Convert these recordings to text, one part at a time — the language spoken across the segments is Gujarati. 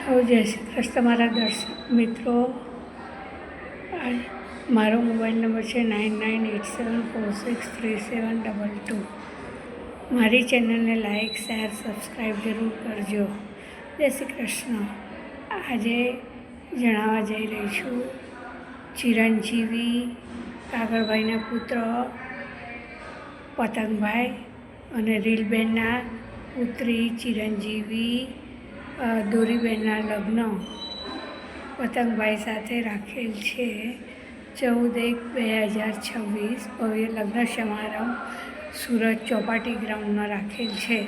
જય શ્રી કૃષ્ણ મારા દર્શક મિત્રો. મારો મોબાઈલ નંબર છે 9987463722. મારી ચેનલને લાઈક શેર સબસ્ક્રાઈબ જરૂર કરજો. જય શ્રી કૃષ્ણ. આજે જણાવવા જઈ રહી છું ચિરંજીવી કાગળભાઈના પુત્ર પતંગભાઈ અને રીલબેનના પુત્રી ચિરંજીવી દોરીબેનના લગ્ન પતંગભાઈ સાથે રાખેલ છે. 14/1/2026 ભવ્ય લગ્ન સમારંભ સુરત ચોપાટી ગ્રાઉન્ડમાં રાખેલ છે.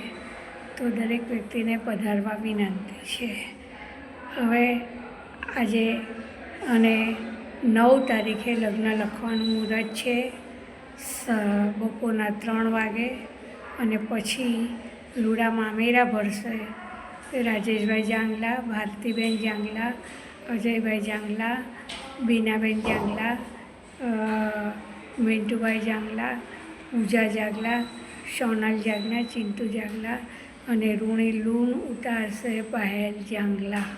તો દરેક વ્યક્તિને પધારવા વિનંતી છે. હવે આજે અને 9 તારીખે લગ્ન લખવાનું મુહૂર્ત છે બપોરના 3 વાગે, અને પછી લુડા મામેરા ભરશે રાજેશભાઈ જાંગલા, ભારતીબેન જાંગલા, અજયભાઈ જાંગલા, બીનાબેન જાંગલા, મિન્ટુભાઈ જાંગલા, પૂજા જાંગલા, સોનલ જાંગલા, ચિંટુ જાંગલા અને રૂણી લૂન ઉતારશે પાયલ જાંગલા.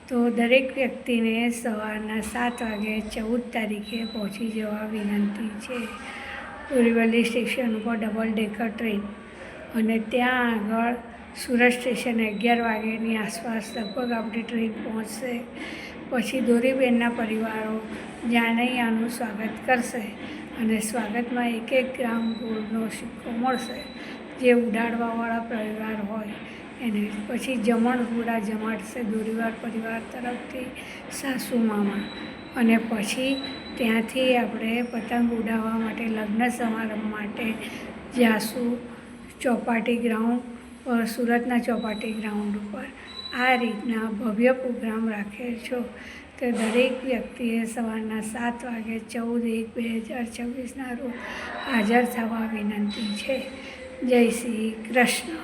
તો દરેક વ્યક્તિને સવારના 7 વાગે 14 તારીખે પહોંચી જવા વિનંતી છે. બોરીવલી સ્ટેશન ઉપર ડબલ ડેકર ટ્રેન, અને ત્યાં આગળ સુરત સ્ટેશન 11 વાગ્યાની આસપાસ લગભગ આપણી ટ્રેન પહોંચશે. પછી દોરીબેનના પરિવારો જાનૈયાનું સ્વાગત કરશે, અને સ્વાગતમાં 1 ગ્રામ ગોળનો સિક્કો મળશે જે ઉડાડવાવાળા પરિવાર હોય એને. પછી જમણ રૂડા જમાડશે દોરીવાર પરિવાર તરફથી સાસુ મામા, અને પછી ત્યાંથી આપણે પતંગ ઉડાવવા માટે લગ્ન સમારંભ માટે જાશું ચોપાટી ગ્રાઉન્ડ, સુરતના ચોપાટી ગ્રાઉન્ડ ઉપર. આ રીતના ભવ્ય પ્રોગ્રામ રાખેલ છો. તો દરેક વ્યક્તિએ સવારના 7 વાગે 14/1/2026ના રોજ હાજર થવા વિનંતી છે. જય શ્રી કૃષ્ણ.